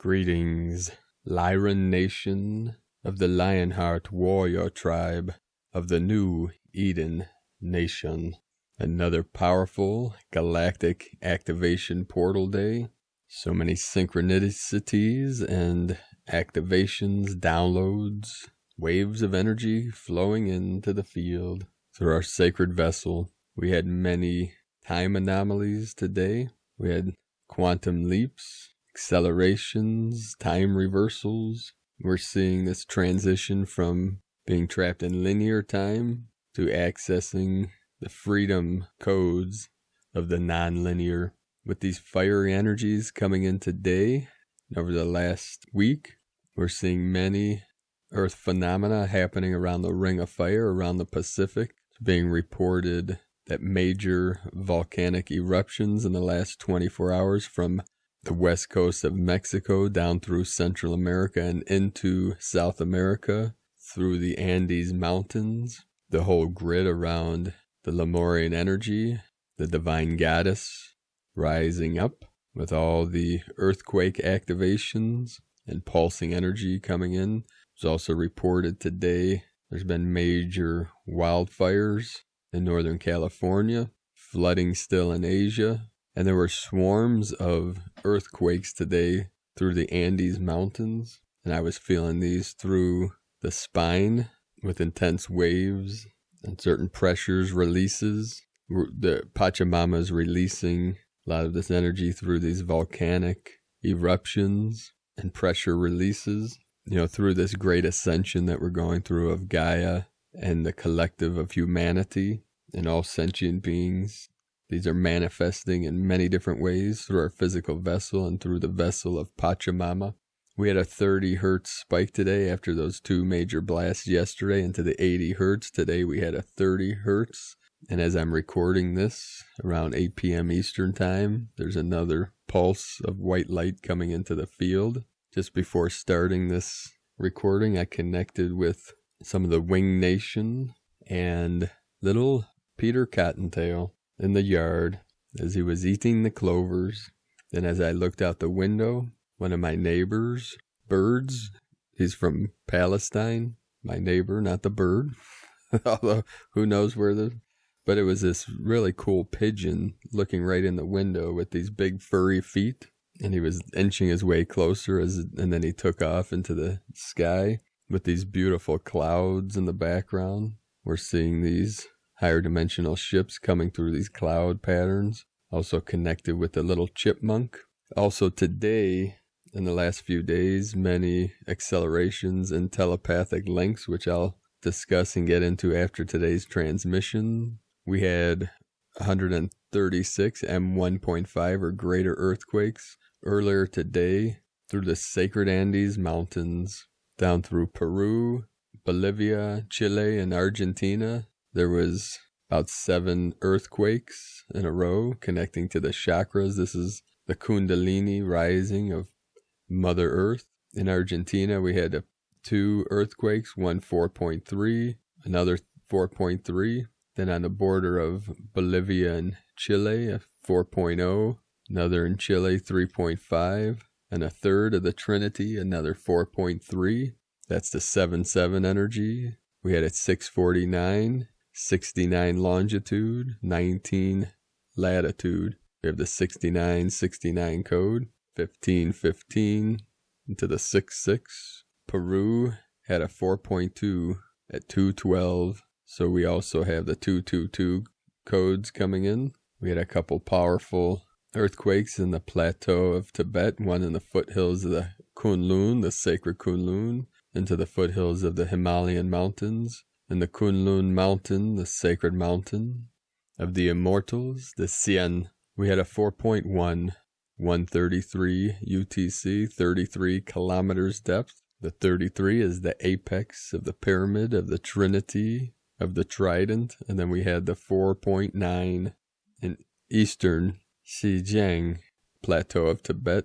Greetings, Lyran Nation of the Lionheart Warrior Tribe of the New Eden Nation. Another powerful galactic activation portal day. So many synchronicities and activations, downloads, waves of energy flowing into the field through our sacred vessel. We had many time anomalies today. We had quantum leaps, accelerations, time reversals. We're seeing this transition from being trapped in linear time to accessing the freedom codes of the non-linear. With these fiery energies coming in today, over the last week, we're seeing many Earth phenomena happening around the Ring of Fire, around the Pacific. It's being reported that major volcanic eruptions in the last 24 hours from the west coast of Mexico down through Central America and into South America through the Andes Mountains, the whole grid around the Lemurian energy, the divine goddess rising up with all the earthquake activations and pulsing energy coming in. It's also reported today there's been major wildfires in Northern California, flooding still in Asia, and there were swarms of earthquakes today through the Andes Mountains, and I was feeling these through the spine with intense waves and certain pressures, releases. The Pachamama is releasing a lot of this energy through these volcanic eruptions and pressure releases, through this great ascension that we're going through of Gaia and the collective of humanity and all sentient beings. These are manifesting in many different ways through our physical vessel and through the vessel of Pachamama. We had a 30 hertz spike today after those two major blasts yesterday into the 80 hertz. Today we had a 30 hertz. And as I'm recording this around 8 p.m. Eastern time, there's another pulse of white light coming into the field. Just before starting this recording, I connected with some of the Wing Nation and little Peter Cottontail in the yard as he was eating the clovers. Then as I looked out the window, one of my neighbor's birds, he's from Palestine, my neighbor, not the bird, although who knows but it was this really cool pigeon looking right in the window with these big furry feet, and he was inching his way closer and then he took off into the sky with these beautiful clouds in the background. We're seeing these higher dimensional ships coming through these cloud patterns, also connected with the little chipmunk. Also today, in the last few days, many accelerations and telepathic links, which I'll discuss and get into after today's transmission. We had 136 M1.5 or greater earthquakes earlier today through the sacred Andes Mountains, down through Peru, Bolivia, Chile, and Argentina. There was about 7 earthquakes in a row connecting to the chakras. This is the Kundalini rising of Mother Earth. In Argentina, we had 2 earthquakes, one 4.3, another 4.3. Then on the border of Bolivia and Chile, a 4.0, another in Chile, 3.5, and a third of the Trinity, another 4.3. That's the 7-7 energy. We had at 649, 69 longitude, 19 latitude. We have the 6969 code, 1515 into the 66. Peru had a 4.2 at 212. So we also have the 222 codes coming in. We had a couple powerful earthquakes in the plateau of Tibet, one in the foothills of the Kunlun, the sacred Kunlun, into the foothills of the Himalayan mountains, and the Kunlun mountain, the sacred mountain of the immortals, the Xian. We had a 4.1, 133 UTC, 33 kilometers depth. The 33 is the apex of the pyramid of the Trinity, of the Trident, and then we had the 4.9 in eastern Xinjiang plateau of Tibet.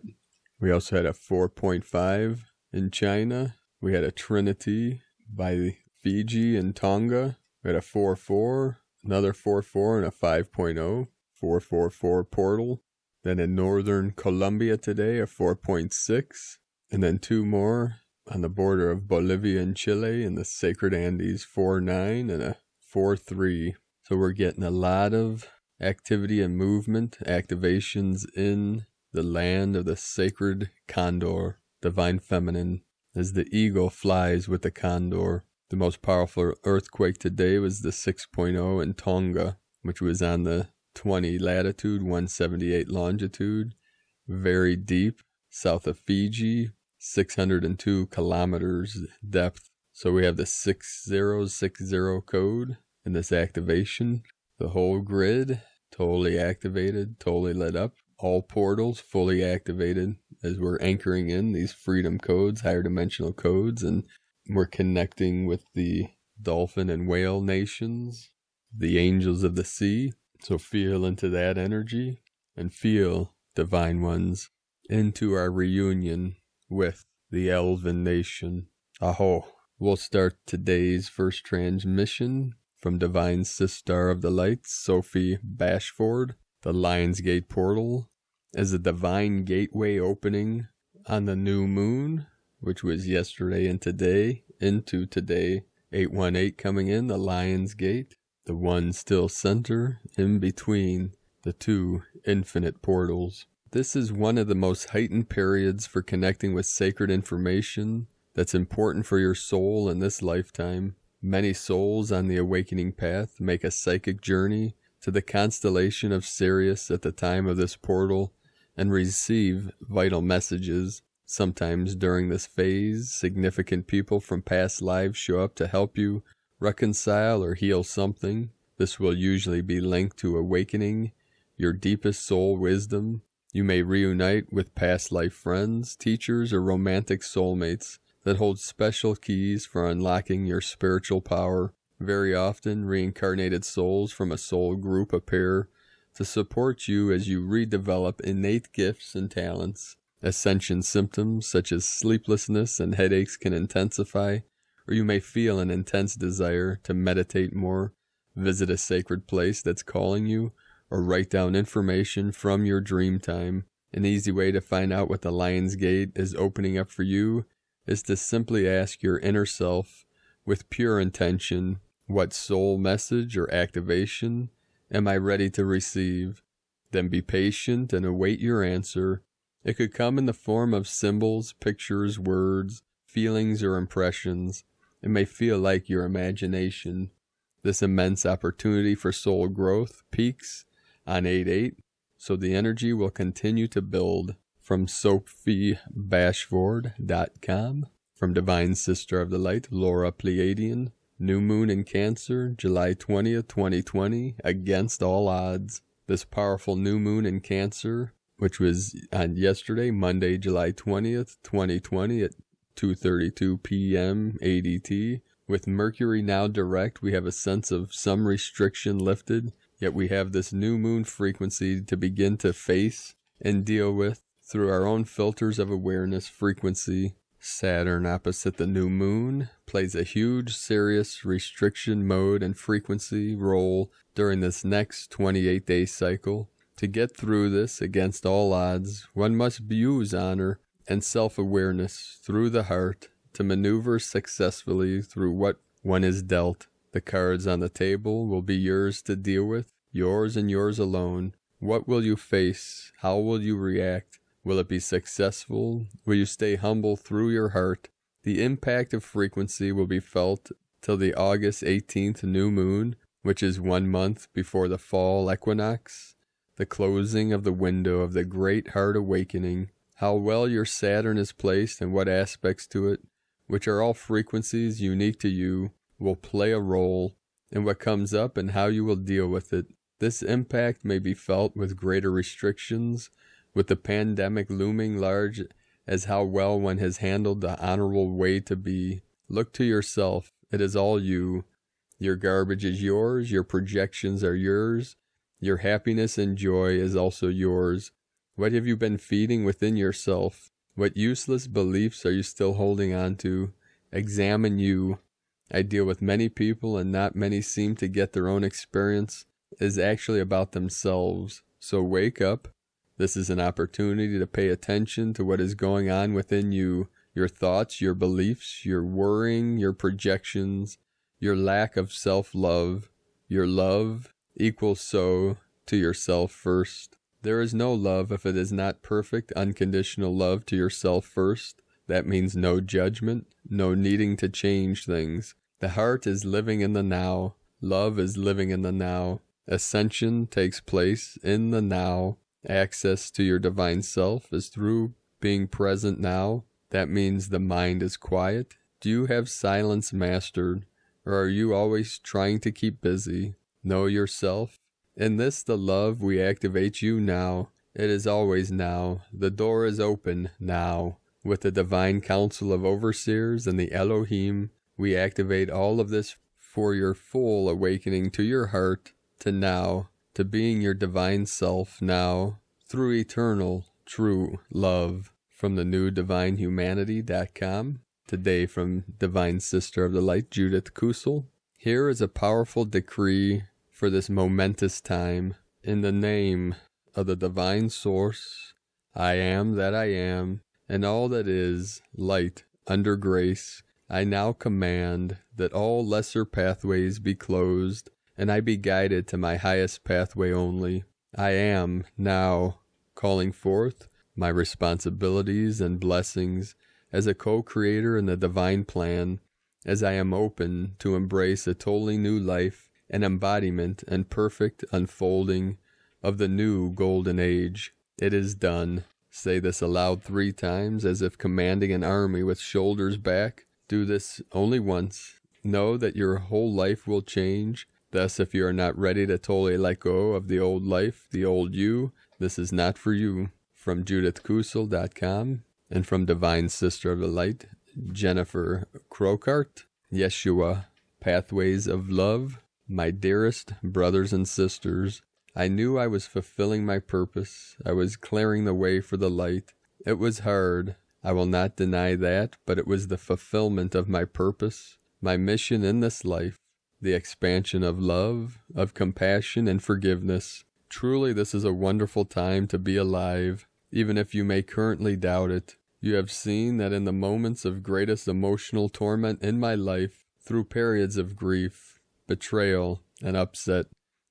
We also had a 4.5 in China. We had a Trinity by Fiji and Tonga. We had a 4.4, another 4.4, and a 5.0, 4.44 portal. Then in northern Colombia today, a 4.6, and then 2 more on the border of Bolivia and Chile in the Sacred Andes, 4-9 and a 4-3. So we're getting a lot of activity and movement, activations in the land of the sacred condor, divine feminine, as the eagle flies with the condor. The most powerful earthquake today was the 6.0 in Tonga, which was on the 20 latitude, 178 longitude, very deep, south of Fiji, 602 kilometers depth. So we have the 6060 code in this activation. The whole grid totally activated, totally lit up. All portals fully activated as we're anchoring in these freedom codes, higher dimensional codes, and we're connecting with the dolphin and whale nations, the angels of the sea. So feel into that energy and feel, divine ones, into our reunion with the elven nation. Aho. We'll start today's first transmission from Divine Sister of the Light, Sophie Bashford, the Lionsgate portal, as a divine gateway opening on the new moon, which was yesterday and today, into today, 818 coming in, the Lionsgate, the one still center in between the 2 infinite portals. This is one of the most heightened periods for connecting with sacred information that's important for your soul in this lifetime. Many souls on the awakening path make a psychic journey to the constellation of Sirius at the time of this portal and receive vital messages. Sometimes during this phase, significant people from past lives show up to help you reconcile or heal something. This will usually be linked to awakening your deepest soul wisdom. You may reunite with past life friends, teachers, or romantic soulmates that hold special keys for unlocking your spiritual power. Very often, reincarnated souls from a soul group appear to support you as you redevelop innate gifts and talents. Ascension symptoms such as sleeplessness and headaches can intensify, or you may feel an intense desire to meditate more, visit a sacred place that's calling you, or write down information from your dream time. An easy way to find out what the Lionsgate is opening up for you is to simply ask your inner self with pure intention, what soul message or activation am I ready to receive? Then be patient and await your answer. It could come in the form of symbols, pictures, words, feelings, or impressions. It may feel like your imagination. This immense opportunity for soul growth peaks on 8/8, so the energy will continue to build. From SophieBashford.com, from Divine Sister of the Light, Laura Pleiadian, New Moon in Cancer, July 20th, 2020, against all odds. This powerful new moon in Cancer, which was on yesterday, Monday, July 20th, 2020 at 2:32 p.m. ADT. With Mercury now direct, we have a sense of some restriction lifted, yet we have this new moon frequency to begin to face and deal with through our own filters of awareness frequency. Saturn opposite the new moon plays a huge, serious restriction mode and frequency role during this next 28-day cycle. To get through this against all odds, one must use honor and self-awareness through the heart to maneuver successfully through what one is dealt. The cards on the table will be yours to deal with, yours and yours alone. What will you face? How will you react? Will it be successful? Will you stay humble through your heart? The impact of frequency will be felt till the August 18th new moon, which is 1 month before the fall equinox, the closing of the window of the great heart awakening. How well your Saturn is placed and what aspects to it, which are all frequencies unique to you, will play a role in what comes up and how you will deal with it. This impact may be felt with greater restrictions, with the pandemic looming large as how well one has handled the honorable way to be. Look to yourself. It is all you. Your garbage is yours. Your projections are yours. Your happiness and joy is also yours. What have you been feeding within yourself? What useless beliefs are you still holding on to? Examine you. I deal with many people and not many seem to get their own experience is actually about themselves. So wake up This is an opportunity to pay attention to what is going on within you, your thoughts, your beliefs, your worrying, your projections, your lack of self-love. Your love equals so to yourself first. There is no love if it is not perfect, unconditional love to yourself first. That means no judgment, no needing to change things. The heart is living in the now. Love is living in the now. Ascension takes place in the now. Access to your divine self is through being present now. That means the mind is quiet. Do you have silence mastered, or are you always trying to keep busy? Know yourself. In this, the love, we activate you now. It is always now. The door is open now. With the divine council of overseers and the Elohim, we activate all of this for your full awakening to your heart, to now, to being your divine self now, through eternal, true love. From the new divinehumanity.com, today from Divine Sister of the Light, Judith Kusel. Here is a powerful decree for this momentous time. In the name of the divine source, I am that I am, and all that is light under grace, I now command that all lesser pathways be closed, and I be guided to my highest pathway only. I am now calling forth my responsibilities and blessings as a co-creator in the divine plan, as I am open to embrace a totally new life, an embodiment and perfect unfolding of the new golden age. It is done. Say this aloud 3 times as if commanding an army with shoulders back. Do this only once. Know that your whole life will change. Thus, if you are not ready to totally let go of the old life, the old you, this is not for you. From JudithKusel.com and from Divine Sister of the Light, Jennifer Crocart. Yeshua, Pathways of Love. My dearest brothers and sisters, I knew I was fulfilling my purpose. I was clearing the way for the light. It was hard. I will not deny that, but it was the fulfillment of my purpose, my mission in this life, the expansion of love, of compassion and forgiveness. Truly, this is a wonderful time to be alive, even if you may currently doubt it. You have seen that in the moments of greatest emotional torment in my life, through periods of grief, betrayal, and upset,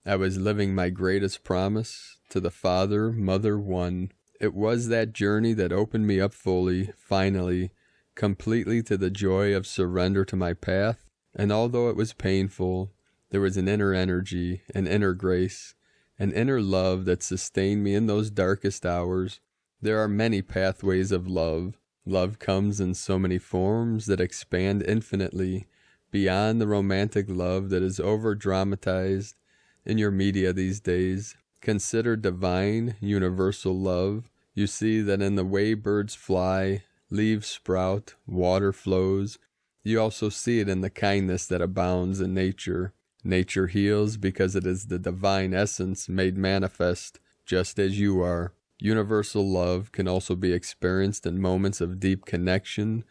I was living my greatest promise to the Father, Mother One. It was that journey that opened me up fully, finally, completely to the joy of surrender to my path. And although it was painful, there was an inner energy, an inner grace, an inner love that sustained me in those darkest hours. There are many pathways of love. Love comes in so many forms that expand infinitely beyond the romantic love that is over-dramatized in your media these days. Consider divine, universal love. You see that in the way birds fly, leaves sprout, water flows. You also see it in the kindness that abounds in nature. Nature heals because it is the divine essence made manifest, just as you are. Universal love can also be experienced in moments of deep connection,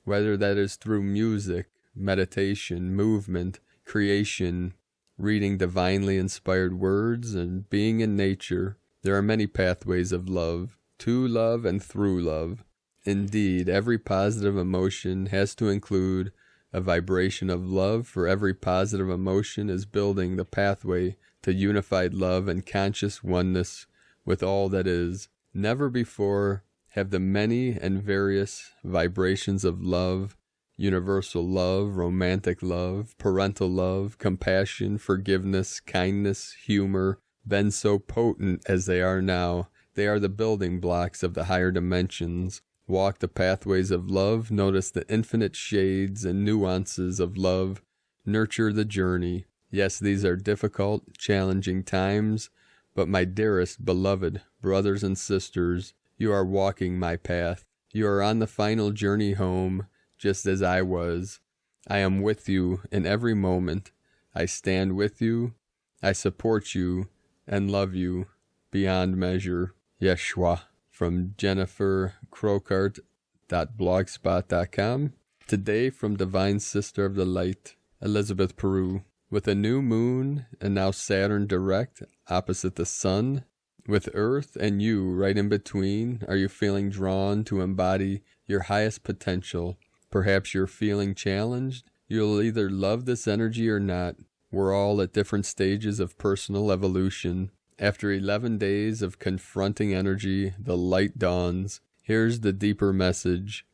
whether that is through music, meditation, movement, creation, reading divinely inspired words, and being in nature. There are many pathways of love, to love and through love. Indeed, every positive emotion has to include a vibration of love, for every positive emotion is building the pathway to unified love and conscious oneness with all that is. Never before have the many and various vibrations of love, universal love, romantic love, parental love, compassion, forgiveness, kindness, humor, been so potent as they are now. They are the building blocks of the higher dimensions. Walk the pathways of love, notice the infinite shades and nuances of love, nurture the journey. Yes, these are difficult, challenging times, but my dearest, beloved brothers and sisters, you are walking my path. You are on the final journey home, just as I was. I am with you in every moment. I stand with you, I support you, and love you beyond measure. Yeshua. From jennifercrocart.blogspot.com. Today from Divine Sister of the Light, Elizabeth Peru. With a new moon and now Saturn direct opposite the sun, With Earth and you right in between, are you feeling drawn to embody your highest potential? Perhaps you're feeling challenged? You'll either love this energy or not. We're all at different stages of personal evolution. After 11 days of confronting energy, the light dawns. Here's the deeper message.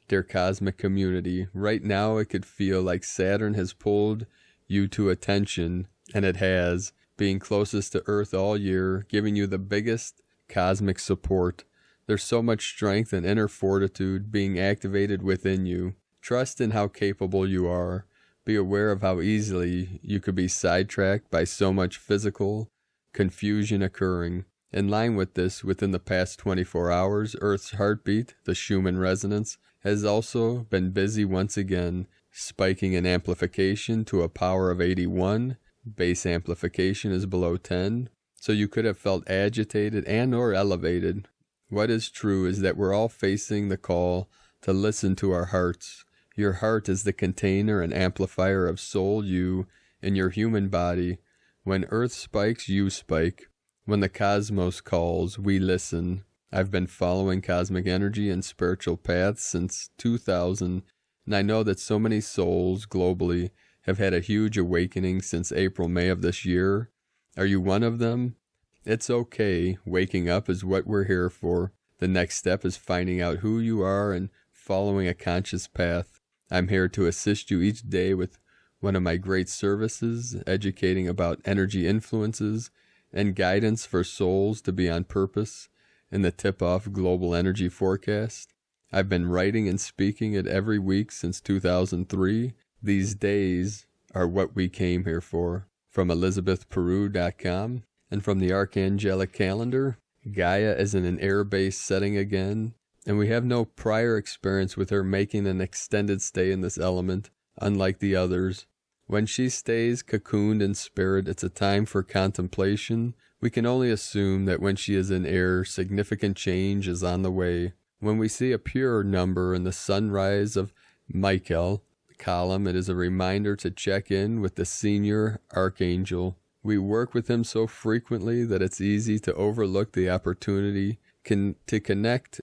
Dear cosmic community, right now it could feel like Saturn has pulled you to attention, and it has, being closest to Earth all year, giving you the biggest cosmic support. There's so much strength and inner fortitude being activated within you. Trust in how capable you are. Be aware of how easily you could be sidetracked by so much physical confusion occurring. In line with this, within the past 24 hours, Earth's heartbeat, the Schumann resonance, has also been busy once again, spiking in amplification to a power of 81. Base amplification is below 10, so you could have felt agitated and or elevated. What is true is that we're all facing the call to listen to our hearts. Your heart is the container and amplifier of soul you in your human body. When Earth spikes, you spike. When the cosmos calls, we listen. I've been following cosmic energy and spiritual paths since 2000, and I know that so many souls globally have had a huge awakening since April, May of this year. Are you one of them? It's okay. Waking up is what we're here for. The next step is finding out who you are and following a conscious path. I'm here to assist you each day with one of my great services, educating about energy influences and guidance for souls to be on purpose in the tip-off global energy forecast. I've been writing and speaking it every week since 2003. These days are what we came here for. From ElizabethPeru.com and from the Archangelic calendar, Gaia is in an air-based setting again, and we have no prior experience with her making an extended stay in this element, unlike the others. When she stays cocooned in spirit, it's a time for contemplation. We can only assume that when she is in air, significant change is on the way. When we see a pure number in the sunrise of Michael column, it is a reminder to check in with the senior archangel. We work with him so frequently that it's easy to overlook the opportunity to connect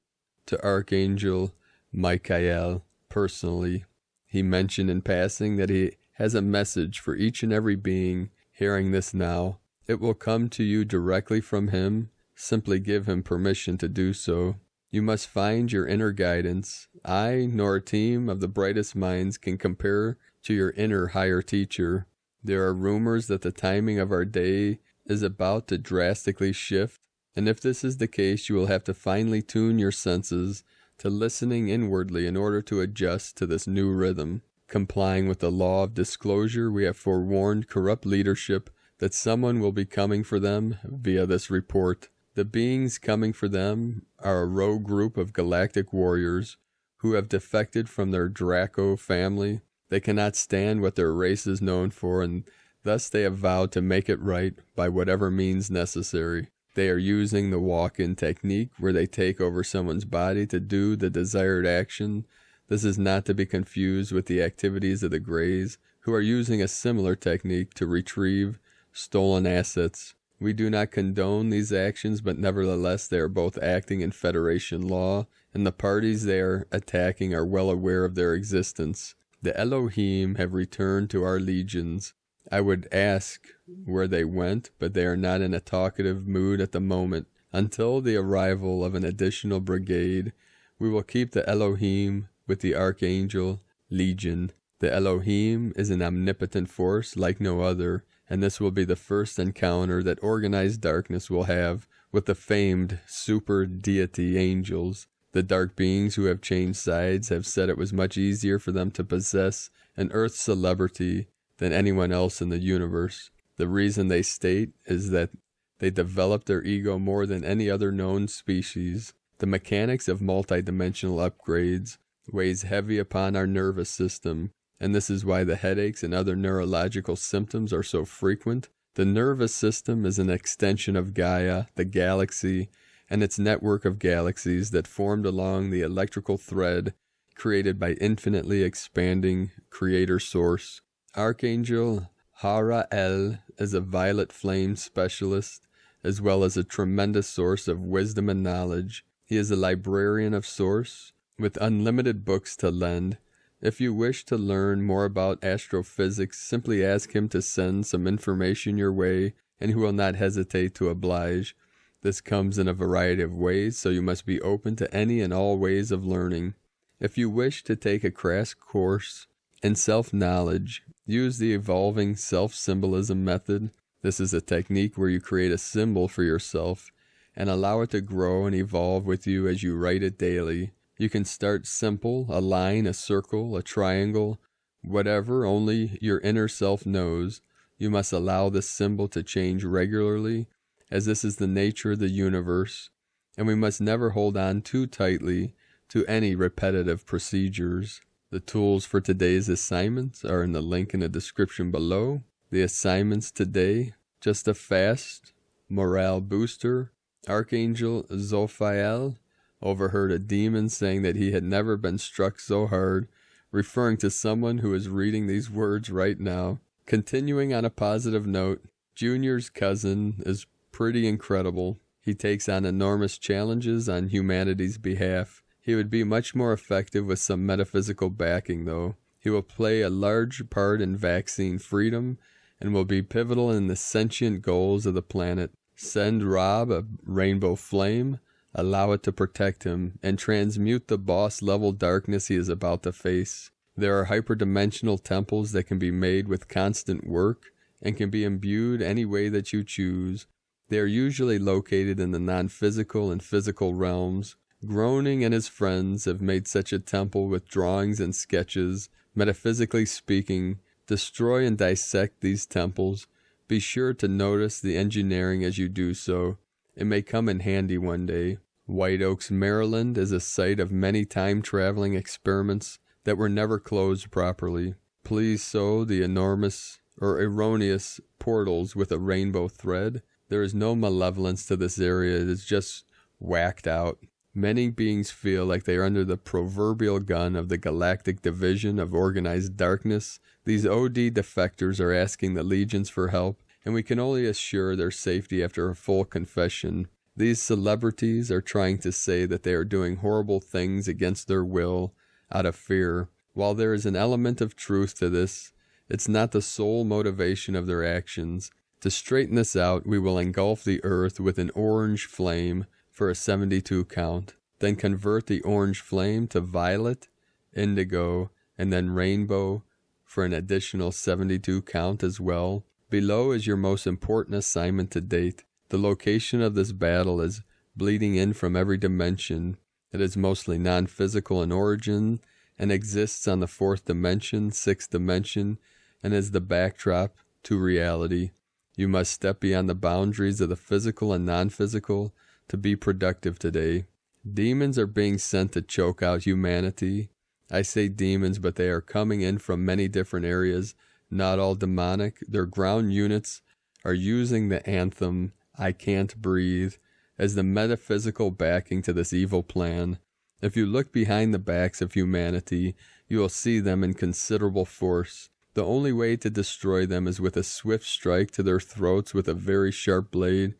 to Archangel Michael personally. He mentioned in passing that he has a message for each and every being hearing this now. It will come to you directly from him. Simply give him permission to do so. You must find your inner guidance. I, nor a team of the brightest minds, can compare to your inner higher teacher. There are rumors that the timing of our day is about to drastically shift, and if this is the case, you will have to finely tune your senses to listening inwardly in order to adjust to this new rhythm. Complying with the law of disclosure, we have forewarned corrupt leadership that someone will be coming for them via this report. The beings coming for them are a rogue group of galactic warriors who have defected from their Draco family. They cannot stand what their race is known for, and thus they have vowed to make it right by whatever means necessary. They are using the walk-in technique where they take over someone's body to do the desired action. This is not to be confused with the activities of the Greys, who are using a similar technique to retrieve stolen assets. We do not condone these actions, but nevertheless they are both acting in Federation law, and the parties they are attacking are well aware of their existence. The Elohim have returned to our legions. I would ask where they went, but they are not in a talkative mood at the moment. Until the arrival of an additional brigade, we will keep the Elohim with the Archangel Legion. The Elohim is an omnipotent force like no other, and this will be the first encounter that organized darkness will have with the famed super deity angels. The dark beings who have changed sides have said it was much easier for them to possess an Earth celebrity than anyone else in the universe. The reason they state is that they developed their ego more than any other known species. The mechanics of multidimensional upgrades weighs heavy upon our nervous system, and this is why the headaches and other neurological symptoms are so frequent. The nervous system is an extension of Gaia, the galaxy, and its network of galaxies that formed along the electrical thread created by infinitely expanding creator source. Archangel Hara-El is a violet flame specialist as well as a tremendous source of wisdom and knowledge. He is a librarian of sorts, with unlimited books to lend. If you wish to learn more about astrophysics, simply ask him to send some information your way, and he will not hesitate to oblige. This comes in a variety of ways, so you must be open to any and all ways of learning. If you wish to take a crash course in self-knowledge, use the evolving self-symbolism method. This is a technique where you create a symbol for yourself and allow it to grow and evolve with you as you write it daily. You can start simple, a line, a circle, a triangle, whatever only your inner self knows. You must allow this symbol to change regularly, as this is the nature of the universe, and we must never hold on too tightly to any repetitive procedures. The tools for today's assignments are in the link in the description below. The assignments today: just a fast morale booster. Archangel Zophiel overheard a demon saying that he had never been struck so hard, referring to someone who is reading these words right now. Continuing on a positive note, Junior's cousin is pretty incredible. He takes on enormous challenges on humanity's behalf. He would be much more effective with some metaphysical backing, though. He will play a large part in vaccine freedom and will be pivotal in the sentient goals of the planet. Send Rob a rainbow flame, allow it to protect him, and transmute the boss-level darkness he is about to face. There are hyperdimensional temples that can be made with constant work and can be imbued any way that you choose. They are usually located in the non-physical and physical realms. Groaning and his friends have made such a temple with drawings and sketches. Metaphysically speaking, destroy and dissect these temples. Be sure to notice the engineering as you do so. It may come in handy one day. White Oaks, Maryland is a site of many time-traveling experiments that were never closed properly. Please sew the enormous or erroneous portals with a rainbow thread. There is no malevolence to this area. It is just whacked out. Many beings feel like they are under the proverbial gun of the Galactic Division of Organized Darkness. These OD defectors are asking the legions for help, and we can only assure their safety after a full confession. These celebrities are trying to say that they are doing horrible things against their will, out of fear. While there is an element of truth to this, it's not the sole motivation of their actions. To straighten this out, we will engulf the earth with an orange flame for a 72 count, then convert the orange flame to violet, indigo, and then rainbow for an additional 72 count as well. Below is your most important assignment to date. The location of this battle is bleeding in from every dimension. It is mostly non-physical in origin and exists on the 4th dimension, 6th dimension, and is the backdrop to reality. You must step beyond the boundaries of the physical and non-physical to be productive today. Demons are being sent to choke out humanity. I say demons, but they are coming in from many different areas, not all demonic. Their ground units are using the anthem, I Can't Breathe, as the metaphysical backing to this evil plan. If you look behind the backs of humanity, you will see them in considerable force. The only way to destroy them is with a swift strike to their throats with a very sharp blade.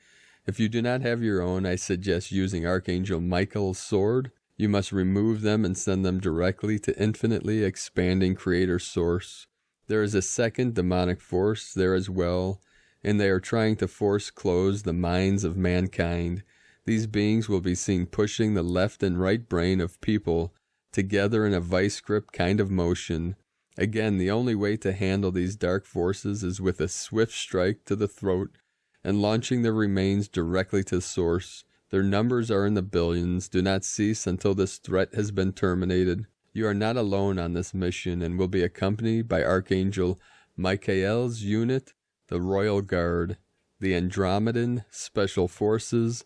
If you do not have your own, I suggest using Archangel Michael's sword. You must remove them and send them directly to infinitely expanding Creator Source. There is a second demonic force there as well, and they are trying to force close the minds of mankind. These beings will be seen pushing the left and right brain of people together in a vice grip kind of motion. Again, the only way to handle these dark forces is with a swift strike to the throat and launching their remains directly to Source. Their numbers are in the billions. Do not cease until this threat has been terminated. You are not alone on this mission and will be accompanied by Archangel Michael's unit, the Royal Guard, the Andromedan Special Forces,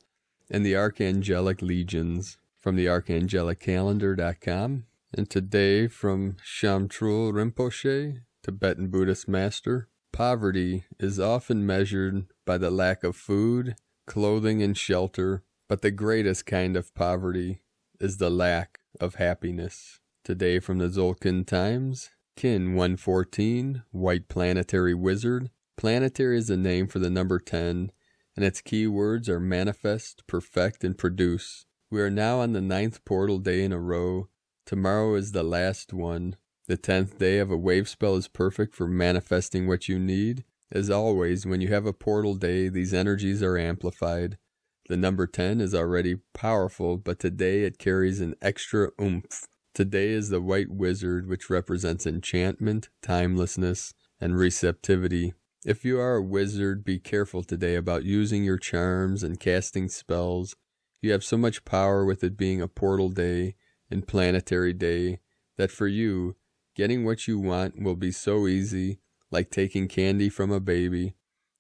and the Archangelic Legions. From the ArchangelicCalendar.com. And today from Shamtrul Rinpoche, Tibetan Buddhist Master. Poverty is often measured by the lack of food, clothing, and shelter, but the greatest kind of poverty is the lack of happiness. Today from the Zolkin Times, Kin 114, White Planetary Wizard. Planetary is the name for the number 10 and its key words are manifest, perfect, and produce. We are now on the 9th portal day in a row. Tomorrow is the last one. The 10th day of a wave spell is perfect for manifesting what you need. As always, when you have a portal day, these energies are amplified. The number 10 is already powerful, but today it carries an extra oomph. Today is the white wizard, which represents enchantment, timelessness, and receptivity. If you are a wizard, be careful today about using your charms and casting spells. You have so much power with it being a portal day and planetary day that for you, getting what you want will be so easy, like taking candy from a baby.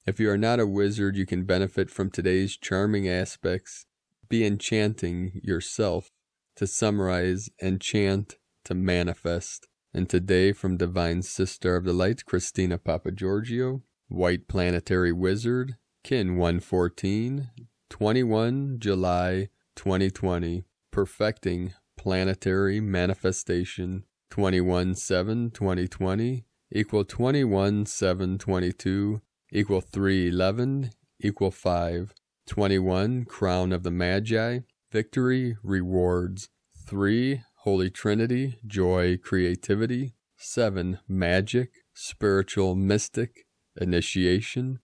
If you are not a wizard, you can benefit from today's charming aspects. Be enchanting yourself. To summarize, enchant to manifest. And today from Divine Sister of the Light, Christina Papagiorgio, White Planetary Wizard, Kin 114, 21 July 2020, Perfecting Planetary Manifestation, 21/7/2020, equal 21/7/22, equal 3/11, equal 5, 21 Crown of the Magi, Victory, Rewards, 3 Holy Trinity, Joy, Creativity, 7 Magic, Spiritual Mystic, Initiation,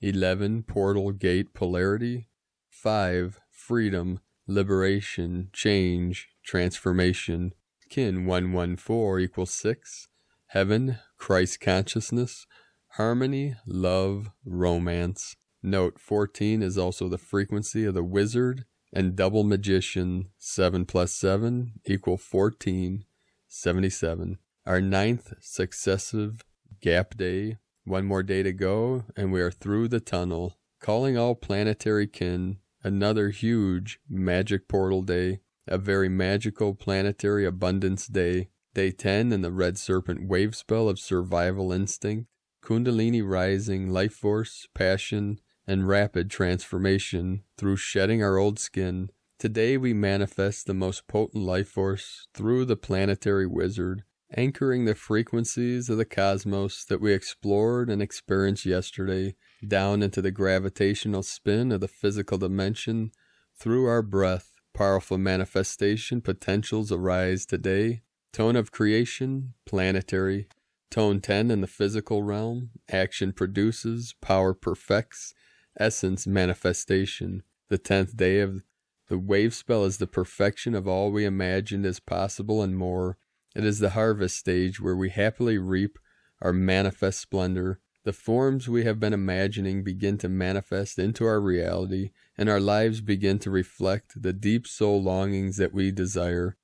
11 Portal Gate Polarity, 5 Freedom, Liberation, Change, Transformation, Kin 114 equals 6, Heaven, Christ Consciousness, Harmony, Love, Romance. Note 14 is also the frequency of the wizard, and double magician. 7 plus 7 equal 14, 77. Our 9th successive gap day. One more day to go, and we are through the tunnel. Calling all planetary kin, another huge magic portal day, a very magical planetary abundance day. Day 10 in the Red Serpent wave spell of survival instinct, Kundalini rising, life force, passion, and rapid transformation through shedding our old skin. Today we manifest the most potent life force through the planetary wizard, anchoring the frequencies of the cosmos that we explored and experienced yesterday down into the gravitational spin of the physical dimension through our breath. Powerful manifestation potentials arise today. Tone of creation, planetary. Tone 10 in the physical realm, action produces, power perfects, essence manifestation. The 10th day of the wave spell is the perfection of all we imagined as possible and more. It is the harvest stage where we happily reap our manifest splendor. The forms we have been imagining begin to manifest into our reality, and our lives begin to reflect the deep soul longings that we desire.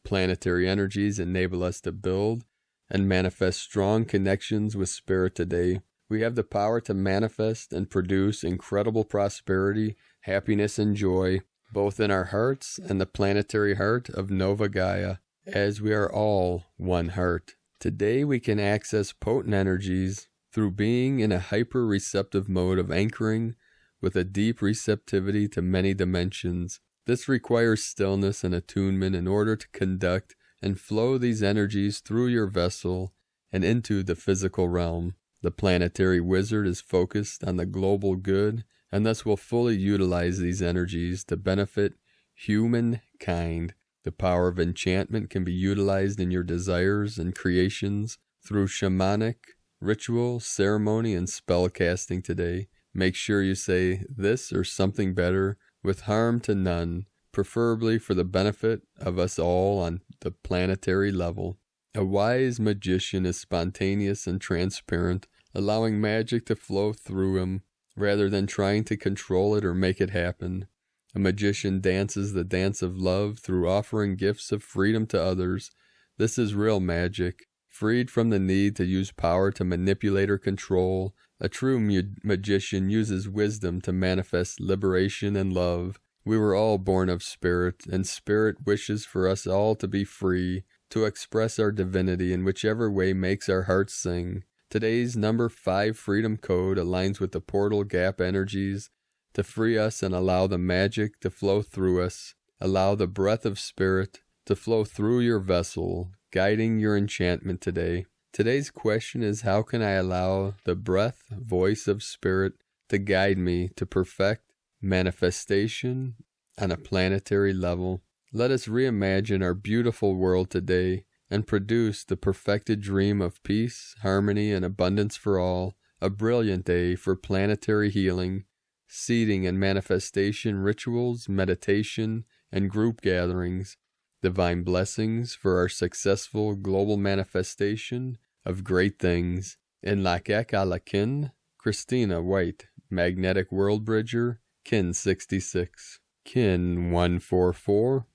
Planetary energies enable us to build and manifest strong connections with spirit today. We have the power to manifest and produce incredible prosperity, happiness, and joy, both in our hearts and the planetary heart of Nova Gaia, as we are all one heart. Today we can access potent energies through being in a hyper-receptive mode of anchoring with a deep receptivity to many dimensions. This requires stillness and attunement in order to conduct and flow these energies through your vessel and into the physical realm. The planetary wizard is focused on the global good and thus will fully utilize these energies to benefit humankind. The power of enchantment can be utilized in your desires and creations through shamanic, ritual, ceremony, and spell casting today. Make sure you say this or something better with harm to none, preferably for the benefit of us all on the planetary level. A wise magician is spontaneous and transparent, allowing magic to flow through him rather than trying to control it or make it happen. A magician dances the dance of love through offering gifts of freedom to others. This is real magic, freed from the need to use power to manipulate or control. A true magician uses wisdom to manifest liberation and love. We were all born of spirit, and spirit wishes for us all to be free, to express our divinity in whichever way makes our hearts sing. Today's number 5 freedom code aligns with the portal gap energies to free us and allow the magic to flow through us. Allow the breath of spirit to flow through your vessel, guiding your enchantment today. Today's question is, how can I allow the breath, voice of spirit to guide me to perfect manifestation on a planetary level. Let us reimagine our beautiful world today and produce the perfected dream of peace, harmony, and abundance for all, a brilliant day for planetary healing, seeding and manifestation rituals, meditation, and group gatherings, divine blessings for our successful global manifestation of great things. In Lakek ala Kin, Christina White, Magnetic World Bridger, Kin 66. Kin 144.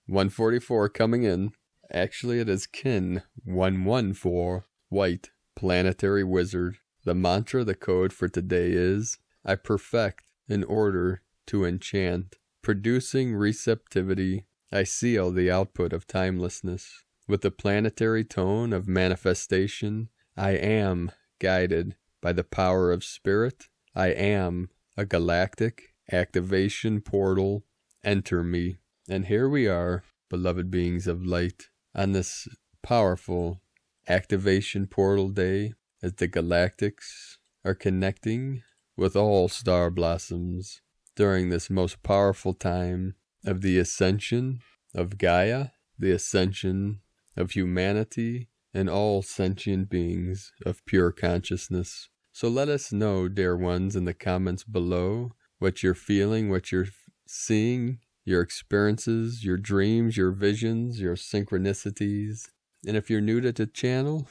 144 coming in. Actually, it is Kin 114, White, Planetary Wizard. The mantra, the code for today is, I perfect in order to enchant. Producing receptivity, I seal the output of timelessness. With the planetary tone of manifestation, I am guided by the power of spirit. I am a galactic activation portal. Enter me. And here we are, beloved beings of light, on this powerful activation portal day, as the galactics are connecting with all star blossoms during this most powerful time of the ascension of Gaia, the ascension of humanity, and all sentient beings of pure consciousness. So let us know, dear ones, in the comments below, what you're feeling, what you're seeing, your experiences, your dreams, your visions, your synchronicities. And if you're new to the channel,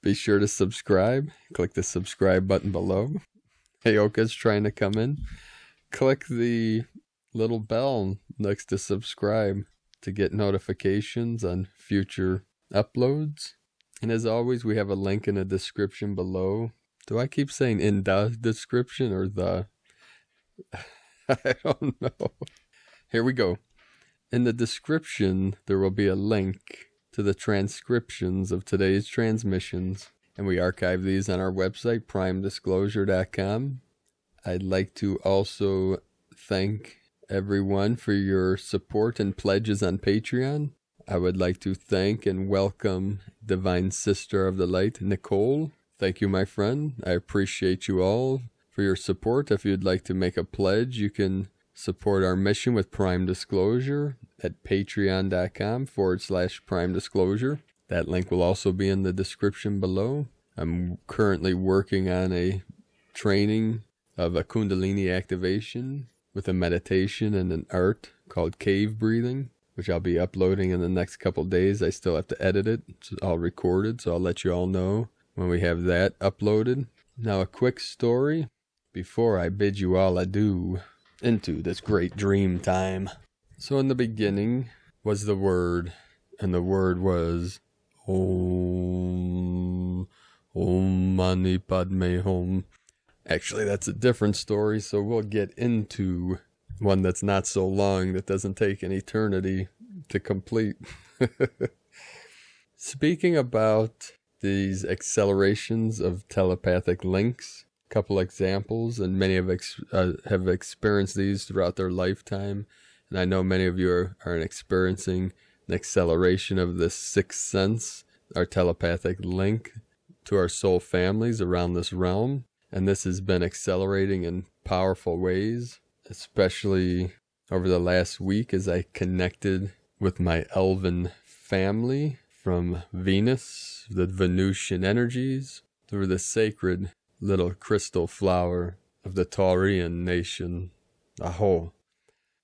be sure to subscribe. Click the subscribe button below. Heyoka's trying to come in. Click the little bell next to subscribe to get notifications on future uploads. And as always, we have a link in the description below. Do I keep saying in the description or the? I don't know. Here we go. In the description, there will be a link to the transcriptions of today's transmissions, and we archive these on our website, primedisclosure.com. I'd like to also thank everyone for your support and pledges on Patreon. I would like to thank and welcome Divine Sister of the Light, Nicole. Thank you, my friend. I appreciate you all for your support. If you'd like to make a pledge, you can support our mission with Prime Disclosure at patreon.com/Prime Disclosure. That link will also be in the description below. I'm currently working on a training of a Kundalini activation with a meditation and an art called cave breathing, which I'll be uploading in the next couple days. I still have to edit it. It's all recorded, so I'll let you all know when we have that uploaded. Now, a quick story before I bid you all adieu into this great dream time. So in the beginning was the Word, and the Word was Om, Om Mani Padme Hum. Actually, that's a different story, so we'll get into one that's not so long, that doesn't take an eternity to complete. Speaking about these accelerations of telepathic links, a couple examples, and many have experienced these throughout their lifetime, and I know many of you are experiencing an acceleration of this sixth sense, our telepathic link to our soul families around this realm. And this has been accelerating in powerful ways, especially over the last week as I connected with my elven family from Venus, the Venusian energies, through the sacred little crystal flower of the Taurian nation. Aho.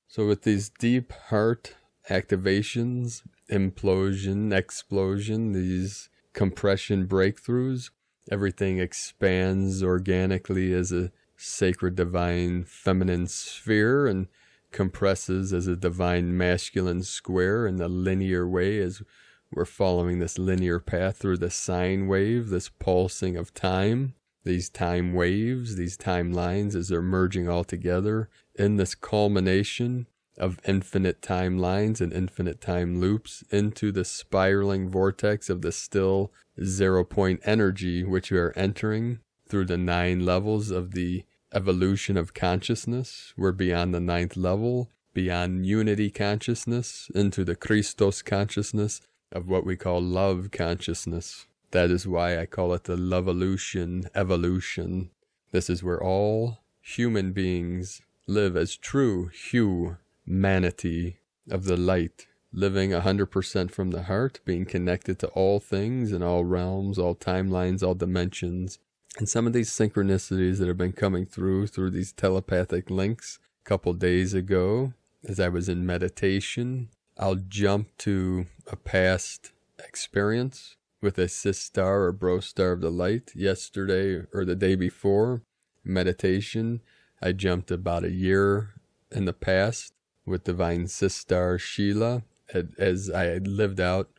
So with these deep heart activations, implosion, explosion, these compression breakthroughs, everything expands organically as a sacred divine feminine sphere and compresses as a divine masculine square in the linear way as we're following this linear path through the sine wave, this pulsing of time, these time waves, these timelines as they're merging all together in this culmination of infinite timelines and infinite time loops into the spiraling vortex of the still 0 point energy which we are entering through the 9 levels of the evolution of consciousness. We're beyond the 9th level, beyond unity consciousness, into the Christos consciousness of what we call love consciousness. That is why I call it the Loveolution evolution. This is where all human beings live as true humanity of the light, living 100% from the heart, being connected to all things in all realms, all timelines, all dimensions. And some of these synchronicities that have been coming through these telepathic links a couple days ago, as I was in meditation, I'll jump to a past experience with a sis star or bro star of the light. Yesterday or the day before meditation, I jumped about a year in the past with divine sis star Sheila, as I had lived out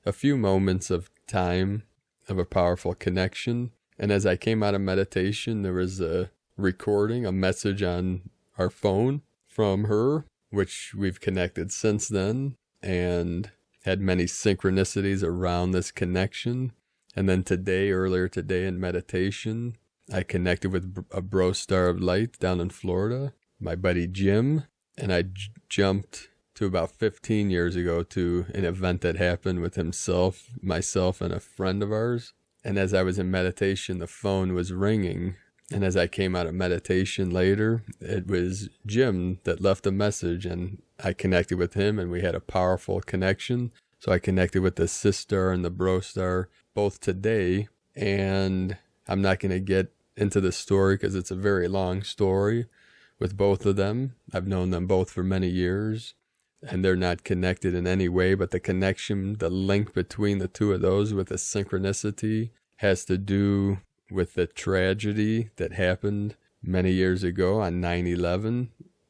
a few moments of time of a powerful connection. And as I came out of meditation, there was a recording, a message on our phone from her, which we've connected since then, and had many synchronicities around this connection. And then earlier today in meditation, I connected with a bro star of light down in Florida, my buddy Jim, and I jumped to about 15 years ago to an event that happened with himself, myself, and a friend of ours. And as I was in meditation, the phone was ringing. And as I came out of meditation later, it was Jim that left a message, and I connected with him, and we had a powerful connection. So I connected with the sis star and the bro star both today. And I'm not going to get into the story because it's a very long story with both of them. I've known them both for many years, and they're not connected in any way, but the connection, the link between the two of those with a synchronicity has to do with the tragedy that happened many years ago on 9/11,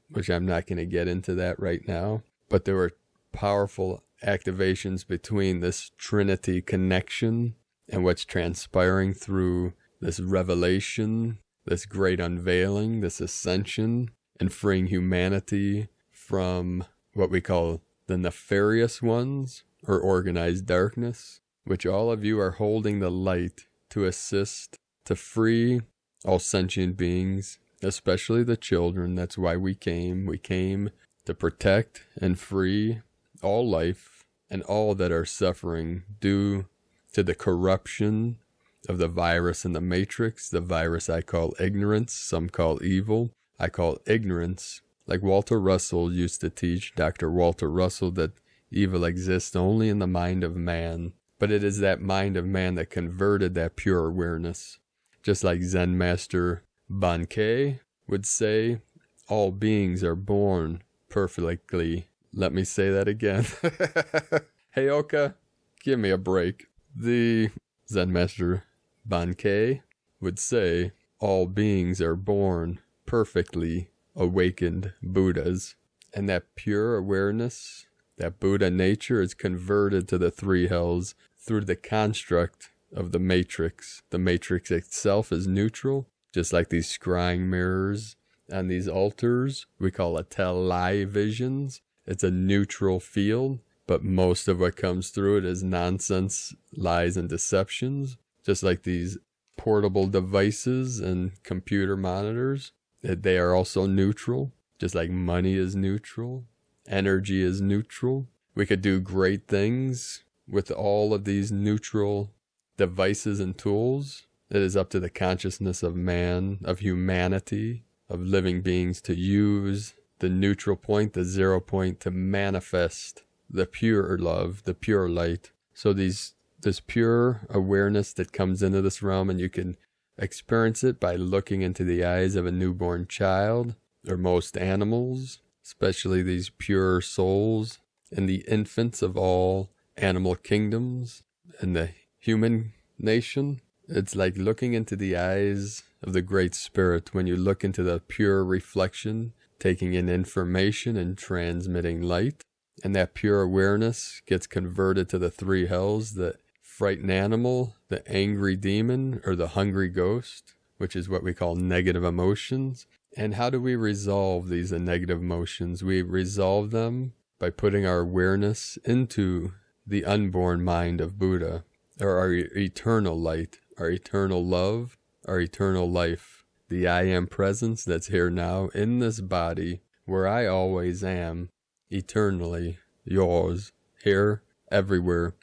which I'm not going to get into that right now. But there were powerful activations between this Trinity connection and what's transpiring through this revelation, this great unveiling, this ascension, and freeing humanity from what we call the nefarious ones or organized darkness, which all of you are holding the light to assist, to free all sentient beings, especially the children. That's why we came. We came to protect and free all life and all that are suffering due to the corruption of the virus in the matrix. The virus I call ignorance, some call evil. I call ignorance, like Walter Russell used to teach, Dr. Walter Russell, that evil exists only in the mind of man. But it is that mind of man that converted that pure awareness. Just like Zen Master Bankei would say, all beings are born perfectly. Let me say that again. Hey, Oka, give me a break. The Zen Master Bankei would say, all beings are born perfectly awakened Buddhas. And that pure awareness, that Buddha nature, is converted to the three hells through the construct of the matrix. The matrix itself is neutral, just like these scrying mirrors and these altars. We call it televisions. It's a neutral field, but most of what comes through it is nonsense, lies, and deceptions. Just like these portable devices and computer monitors, they are also neutral. Just like money is neutral, energy is neutral. We could do great things with all of these neutral devices and tools. It is up to the consciousness of man, of humanity, of living beings to use the neutral point, the 0 point, to manifest the pure love, the pure light. So this pure awareness that comes into this realm, and you can experience it by looking into the eyes of a newborn child, or most animals, especially these pure souls, and the infants of all animal kingdoms, and the human nation. It's like looking into the eyes of the Great Spirit when you look into the pure reflection, taking in information and transmitting light. And that pure awareness gets converted to the three hells, the frightened animal, the angry demon, or the hungry ghost, which is what we call negative emotions. And how do we resolve these negative emotions? We resolve them by putting our awareness into the unborn mind of Buddha, or our eternal light, our eternal love, our eternal life, the I am presence that's here now in this body, where I always am, eternally yours, here, everywhere.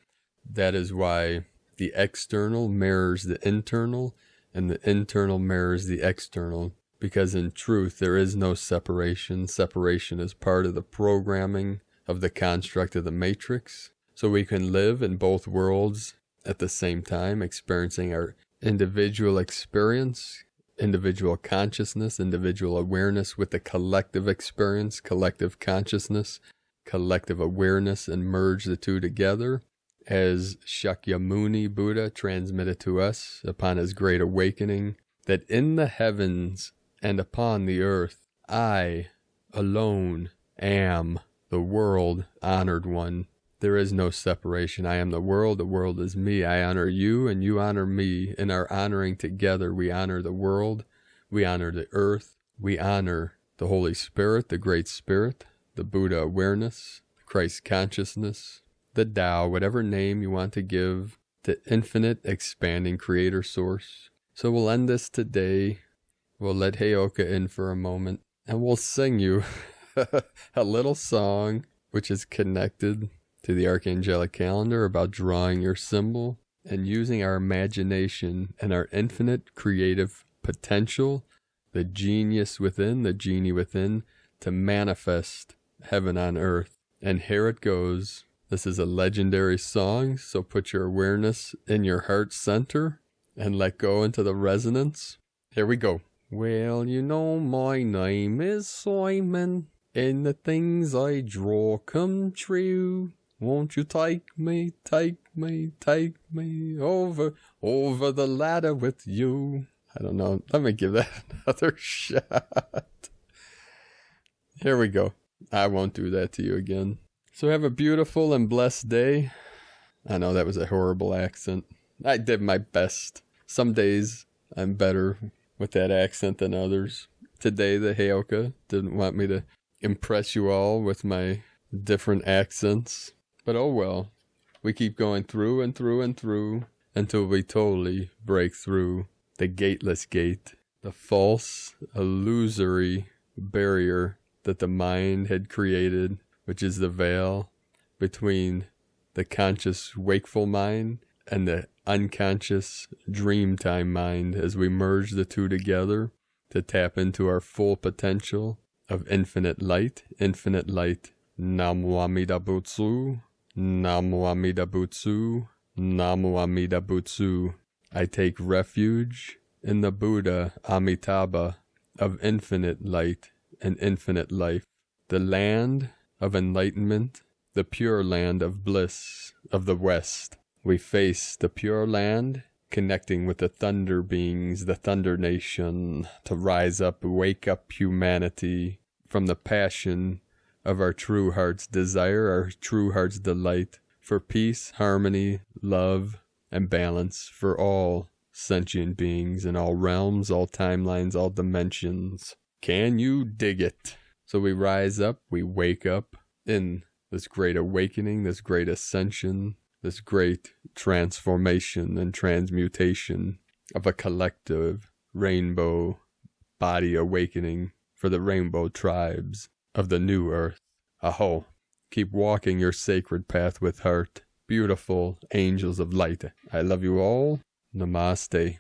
That is why The external mirrors the internal, and the internal mirrors the external. Because in truth, there is no separation. Separation is part of the programming of the construct of the matrix. So we can live in both worlds at the same time, experiencing our individual experience, individual consciousness, individual awareness with the collective experience, collective consciousness, collective awareness, and merge the two together, as Shakyamuni Buddha transmitted to us upon his great awakening, that in the heavens and upon the earth, I alone am the world honored one. There is no separation. I am the world is me. I honor you, and you honor me. In our honoring together, we honor the world, we honor the earth, we honor the Holy Spirit, the Great Spirit, the Buddha awareness, the Christ consciousness, the Tao, whatever name you want to give, the infinite expanding creator source. So we'll end this today. We'll let Heyoka in for a moment, and we'll sing you a little song which is connected to the Archangelic calendar about drawing your symbol and using our imagination and our infinite creative potential, the genius within, the genie within, to manifest heaven on earth. And here it goes. This is a legendary song, so put your awareness in your heart center and let go into the resonance. Here we go. Well, you know my name is Simon, and the things I draw come true. Won't you take me over the ladder with you? I don't know. Let me give that another shot. Here we go. I won't do that to you again. So have a beautiful and blessed day. I know that was a horrible accent. I did my best. Some days I'm better with that accent than others. Today the Heyoka didn't want me to impress you all with my different accents. But oh well, we keep going through and through and through until we totally break through the gateless gate, the false, illusory barrier that the mind had created, which is the veil between the conscious wakeful mind and the unconscious dreamtime mind, as we merge the two together to tap into our full potential of infinite light. Namo Amida Butsu. Namo Amida Butsu, Namo Amida Butsu. I take refuge in the Buddha Amitabha of infinite light and infinite life, the land of enlightenment, the pure land of bliss of the West. We face the pure land, connecting with the thunder beings, the thunder nation, to rise up, wake up humanity from the passion of our true heart's desire, our true heart's delight, for peace, harmony, love, and balance for all sentient beings in all realms, all timelines, all dimensions. Can you dig it? So we rise up, we wake up in this great awakening, this great ascension, this great transformation and transmutation of a collective rainbow body awakening for the rainbow tribes of the new earth. Aho, keep walking your sacred path with heart. Beautiful angels of light. I love you all. Namaste.